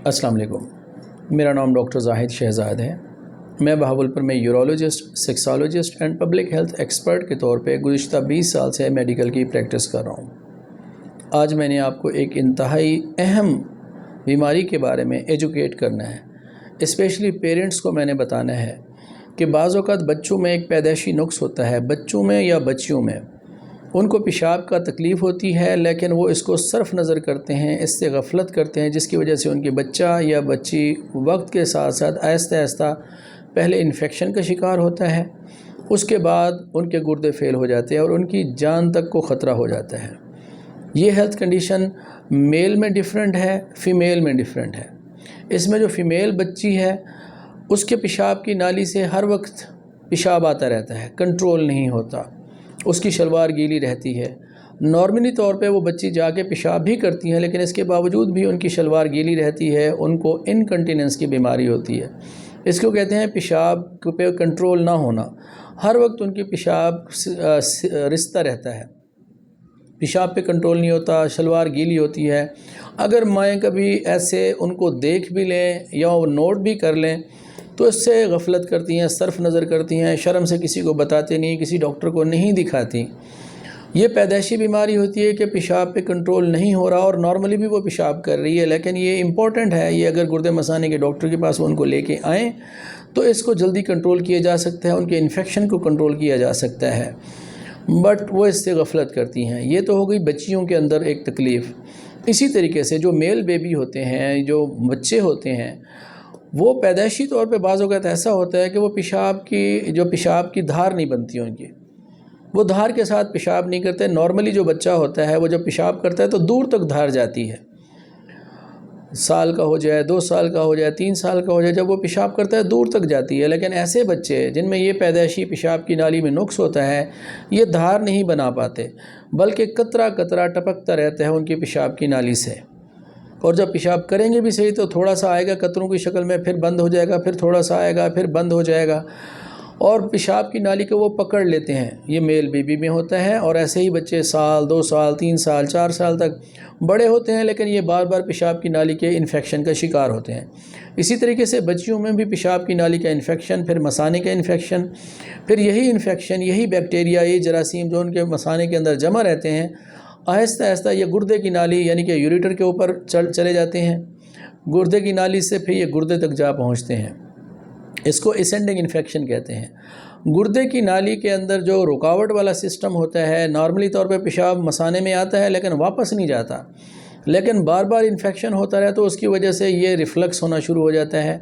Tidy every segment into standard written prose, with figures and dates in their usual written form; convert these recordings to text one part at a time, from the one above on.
السلام علیکم، میرا نام ڈاکٹر زاہد شہزاد ہے۔ میں بہاولپور میں urologist, sexologist and public health expert کے طور پہ گزشتہ 20 سال سے میڈیکل کی پریکٹس کر رہا ہوں۔ آج میں نے آپ کو ایک انتہائی اہم بیماری کے بارے میں ایجوکیٹ کرنا ہے۔ اسپیشلی پیرنٹس کو میں نے بتانا ہے کہ بعض اوقات بچوں میں ایک پیدائشی نقص ہوتا ہے، بچوں میں یا بچیوں میں ان کو پیشاب کا تکلیف ہوتی ہے، لیکن وہ اس کو صرف نظر کرتے ہیں، اس سے غفلت کرتے ہیں، جس کی وجہ سے ان کے بچہ یا بچی وقت کے ساتھ ساتھ آہستہ آہستہ پہلے انفیکشن کا شکار ہوتا ہے، اس کے بعد ان کے گردے فیل ہو جاتے ہیں اور ان کی جان تک کو خطرہ ہو جاتا ہے۔ یہ ہیلتھ کنڈیشن میل میں ڈیفرنٹ ہے، فیمیل میں ڈیفرنٹ ہے۔ اس میں جو فیمیل بچی ہے اس کے پیشاب کی نالی سے ہر وقت پیشاب آتا رہتا ہے، کنٹرول نہیں ہوتا، اس کی شلوار گیلی رہتی ہے۔ نارملی طور پہ وہ بچی جا کے پیشاب بھی کرتی ہیں، لیکن اس کے باوجود بھی ان کی شلوار گیلی رہتی ہے، ان کو انکنٹیننس کی بیماری ہوتی ہے۔ اس کو کہتے ہیں پیشاب پہ کنٹرول نہ ہونا، ہر وقت ان کی پیشاب رستہ رہتا ہے، پیشاب پہ کنٹرول نہیں ہوتا، شلوار گیلی ہوتی ہے۔ اگر مائیں کبھی ایسے ان کو دیکھ بھی لیں یا وہ نوٹ بھی کر لیں تو اس سے غفلت کرتی ہیں، صرف نظر کرتی ہیں، شرم سے کسی کو بتاتے نہیں، کسی ڈاکٹر کو نہیں دکھاتی۔ یہ پیدائشی بیماری ہوتی ہے کہ پیشاب پہ کنٹرول نہیں ہو رہا اور نارملی بھی وہ پیشاب کر رہی ہے، لیکن یہ امپورٹنٹ ہے، یہ اگر گردے مثانے کے ڈاکٹر کے پاس وہ ان کو لے کے آئیں تو اس کو جلدی کنٹرول کیا جا سکتا ہے، ان کے انفیکشن کو کنٹرول کیا جا سکتا ہے، بٹ وہ اس سے غفلت کرتی ہیں۔ یہ تو ہو گئی بچیوں کے اندر ایک تکلیف۔ اسی طریقے سے جو میل بیبی ہوتے ہیں، جو بچے ہوتے ہیں، وہ پیدائشی طور پہ بعض اوقات ایسا ہوتا ہے کہ وہ پیشاب کی دھار نہیں بنتی ان کی، وہ دھار کے ساتھ پیشاب نہیں کرتے۔ نارملی جو بچہ ہوتا ہے وہ جب پیشاب کرتا ہے تو دور تک دھار جاتی ہے، سال کا ہو جائے، 2 سال کا ہو جائے، 3 سال کا ہو جائے، جب وہ پیشاب کرتا ہے دور تک جاتی ہے۔ لیکن ایسے بچے جن میں یہ پیدائشی پیشاب کی نالی میں نقص ہوتا ہے، یہ دھار نہیں بنا پاتے، بلکہ قطرہ قطرہ ٹپکتا رہتا ہے ان کی پیشاب کی نالی سے، اور جب پیشاب کریں گے بھی صحیح تو تھوڑا سا آئے گا قطروں کی شکل میں، پھر بند ہو جائے گا، پھر تھوڑا سا آئے گا، پھر بند ہو جائے گا، اور پیشاب کی نالی کو وہ پکڑ لیتے ہیں۔ یہ میل بیبی میں ہوتا ہے، اور ایسے ہی بچے سال، 2 سال، 3 سال، 4 سال تک بڑے ہوتے ہیں، لیکن یہ بار بار پیشاب کی نالی کے انفیکشن کا شکار ہوتے ہیں۔ اسی طریقے سے بچیوں میں بھی پیشاب کی نالی کا انفیکشن، پھر مثانے کا انفیکشن، پھر یہی انفیکشن، یہی بیکٹیریا، یہ جراثیم جو ان کے مثانے کے اندر جمع رہتے ہیں، آہستہ آہستہ یہ گردے کی نالی یعنی کہ یوریٹر کے اوپر چلے جاتے ہیں، گردے کی نالی سے پھر یہ گردے تک جا پہنچتے ہیں۔ اس کو اسینڈنگ انفیکشن کہتے ہیں۔ گردے کی نالی کے اندر جو رکاوٹ والا سسٹم ہوتا ہے، نارملی طور پہ پیشاب مثانے میں آتا ہے لیکن واپس نہیں جاتا، لیکن بار بار انفیکشن ہوتا رہے تو اس کی وجہ سے یہ ریفلکس ہونا شروع ہو جاتا ہے،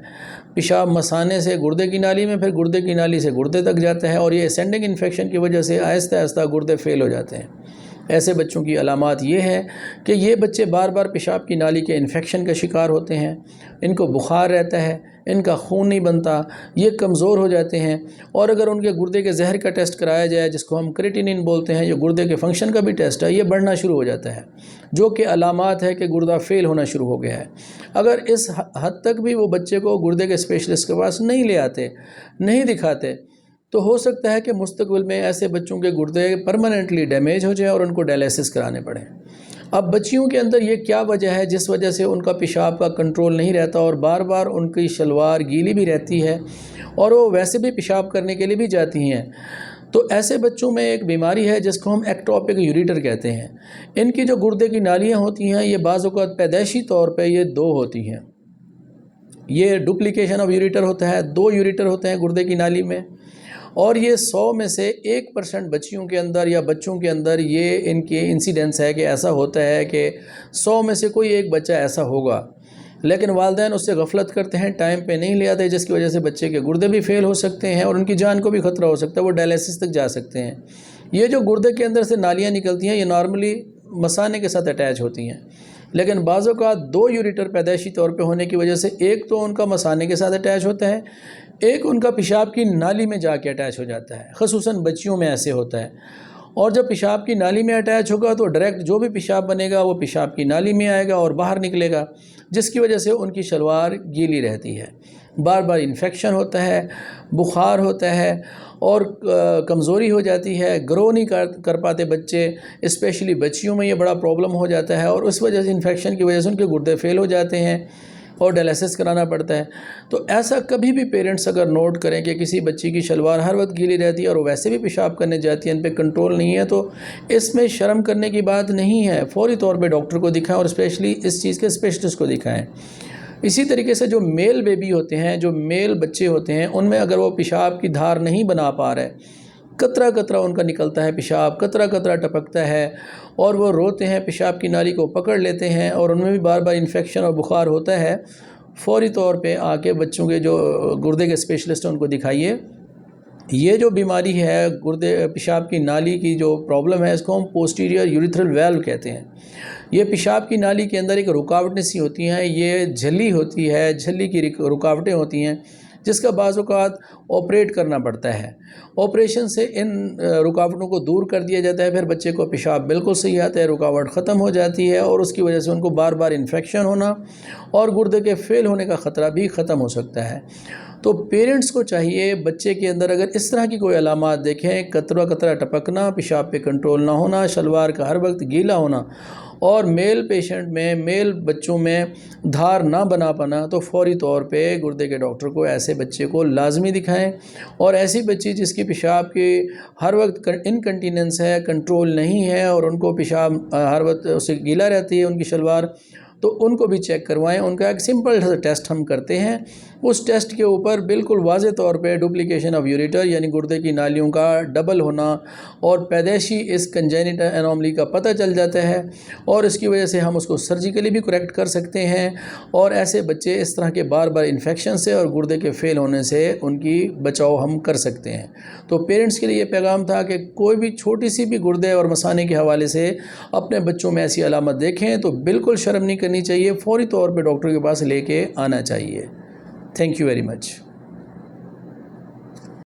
پیشاب مثانے سے گردے کی نالی میں، پھر گردے کی نالی سے گردے تک جاتا ہے، اور یہ اسینڈنگ انفیکشن کی وجہ سے آہستہ آہستہ گردے فیل ہو جاتے ہیں۔ ایسے بچوں کی علامات یہ ہے کہ یہ بچے بار بار پیشاب کی نالی کے انفیکشن کا شکار ہوتے ہیں، ان کو بخار رہتا ہے، ان کا خون نہیں بنتا، یہ کمزور ہو جاتے ہیں، اور اگر ان کے گردے کے زہر کا ٹیسٹ کرایا جائے، جس کو ہم کریٹینن بولتے ہیں، یہ گردے کے فنکشن کا بھی ٹیسٹ ہے، یہ بڑھنا شروع ہو جاتا ہے، جو کہ علامات ہے کہ گردہ فیل ہونا شروع ہو گیا ہے۔ اگر اس حد تک بھی وہ بچے کو گردے کے اسپیشلسٹ کے پاس نہیں لے آتے، نہیں دکھاتے، تو ہو سکتا ہے کہ مستقبل میں ایسے بچوں کے گردے پرماننٹلی ڈیمیج ہو جائیں اور ان کو ڈائلیسس کرانے پڑیں۔ اب بچیوں کے اندر یہ کیا وجہ ہے جس وجہ سے ان کا پیشاب کا کنٹرول نہیں رہتا اور بار بار ان کی شلوار گیلی بھی رہتی ہے اور وہ ویسے بھی پیشاب کرنے کے لیے بھی جاتی ہیں؟ تو ایسے بچوں میں ایک بیماری ہے جس کو ہم ایکٹوپک یوریٹر کہتے ہیں۔ ان کی جو گردے کی نالیاں ہوتی ہیں، یہ بعض اوقات پیدائشی طور پہ یہ 2 ہوتی ہیں۔ یہ ڈپلیکیشن آف یوریٹر ہوتا ہے، 2 یوریٹر ہوتے ہیں گردے کی نالی میں، اور یہ 100 میں سے 1% بچیوں کے اندر یا بچوں کے اندر یہ ان کی انسیڈنس ہے کہ ایسا ہوتا ہے کہ 100 میں سے کوئی ایک بچہ ایسا ہوگا، لیکن والدین اس سے غفلت کرتے ہیں، ٹائم پہ نہیں لے آتے، جس کی وجہ سے بچے کے گردے بھی فیل ہو سکتے ہیں اور ان کی جان کو بھی خطرہ ہو سکتا ہے، وہ ڈائلیسس تک جا سکتے ہیں۔ یہ جو گردے کے اندر سے نالیاں نکلتی ہیں، یہ نارملی مثانے کے ساتھ اٹیچ ہوتی ہیں، لیکن بعض اوقات 2 یوریٹر پیدائشی طور پہ ہونے کی وجہ سے ایک تو ان کا مثانے کے ساتھ اٹیچ ہوتا ہے، ایک ان کا پیشاب کی نالی میں جا کے اٹیچ ہو جاتا ہے، خصوصاً بچیوں میں ایسے ہوتا ہے۔ اور جب پیشاب کی نالی میں اٹیچ ہوگا تو ڈائریکٹ جو بھی پیشاب بنے گا وہ پیشاب کی نالی میں آئے گا اور باہر نکلے گا، جس کی وجہ سے ان کی شلوار گیلی رہتی ہے، بار بار انفیکشن ہوتا ہے، بخار ہوتا ہے، اور کمزوری ہو جاتی ہے، گرو نہیں کر پاتے بچے، اسپیشلی بچیوں میں یہ بڑا پرابلم ہو جاتا ہے، اور اس وجہ سے انفیکشن کی وجہ سے ان کے گردے فیل ہو جاتے ہیں، اور ڈائلیسس کرانا پڑتا ہے۔ تو ایسا کبھی بھی پیرنٹس اگر نوٹ کریں کہ کسی بچی کی شلوار ہر وقت گیلی رہتی ہے اور وہ ویسے بھی پیشاب کرنے جاتی ہے، ان پہ کنٹرول نہیں ہے، تو اس میں شرم کرنے کی بات نہیں ہے، فوری طور پہ ڈاکٹر کو دکھائیں اور اسپیشلی اس چیز کے اسپیشلسٹ کو دکھائیں۔ اسی طریقے سے جو میل بیبی ہوتے ہیں، جو میل بچے ہوتے ہیں، ان میں اگر وہ پیشاب کی دھار نہیں بنا پا رہے، قطرہ قطرہ ان کا نکلتا ہے پیشاب، قطرہ قطرہ ٹپکتا ہے اور وہ روتے ہیں، پیشاب کی نالی کو پکڑ لیتے ہیں اور ان میں بھی بار بار انفیکشن اور بخار ہوتا ہے، فوری طور پہ آ کے بچوں کے جو گردے کے اسپیشلسٹ ہیں ان کو دکھائیے۔ یہ جو بیماری ہے گردے پیشاب کی نالی کی جو پرابلم ہے، اس کو ہم پوسٹیریئر یوریتھرل ویلو کہتے ہیں۔ یہ پیشاب کی نالی کے اندر ایک رکاوٹیں سی ہوتی ہیں، یہ جھلی ہوتی ہے، جھلی کی رکاوٹیں ہوتی ہیں جس کا بعض اوقات آپریٹ کرنا پڑتا ہے۔ آپریشن سے ان رکاوٹوں کو دور کر دیا جاتا ہے، پھر بچے کو پیشاب بالکل صحیح آتا ہے، رکاوٹ ختم ہو جاتی ہے اور اس کی وجہ سے ان کو بار بار انفیکشن ہونا اور گردے کے فیل ہونے کا خطرہ بھی ختم ہو سکتا ہے۔ تو پیرنٹس کو چاہیے بچے کے اندر اگر اس طرح کی کوئی علامات دیکھیں، قطرہ قطرہ ٹپکنا، پیشاب پہ کنٹرول نہ ہونا، شلوار کا ہر وقت گیلا ہونا اور میل پیشنٹ میں، میل بچوں میں دھار نہ بنا پانا، تو فوری طور پہ گردے کے ڈاکٹر کو ایسے بچے کو لازمی دکھائیں۔ اور ایسی بچی جس کی پیشاب کی ہر وقت انکنٹیننس ہے، کنٹرول نہیں ہے اور ان کو پیشاب ہر وقت اسے گیلا رہتی ہے ان کی شلوار، تو ان کو بھی چیک کروائیں۔ ان کا ایک سمپل ٹیسٹ ہم کرتے ہیں، اس ٹیسٹ کے اوپر بالکل واضح طور پہ ڈپلیکیشن آف یوریٹر یعنی گردے کی نالیوں کا ڈبل ہونا اور پیدائشی اس کنجینیٹل انوملی کا پتہ چل جاتا ہے اور اس کی وجہ سے ہم اس کو سرجیکلی بھی کریکٹ کر سکتے ہیں اور ایسے بچے اس طرح کے بار بار انفیکشن سے اور گردے کے فیل ہونے سے ان کی بچاؤ ہم کر سکتے ہیں۔ تو پیرنٹس کے لیے یہ پیغام تھا کہ کوئی بھی چھوٹی سی بھی گردے اور مثانے کے حوالے سے اپنے بچوں میں ایسی علامت دیکھیں تو بالکل شرم نہیں کرنی چاہیے، فوری طور پہ ڈاکٹر کے پاس لے کے آنا چاہیے۔ Thank you very much.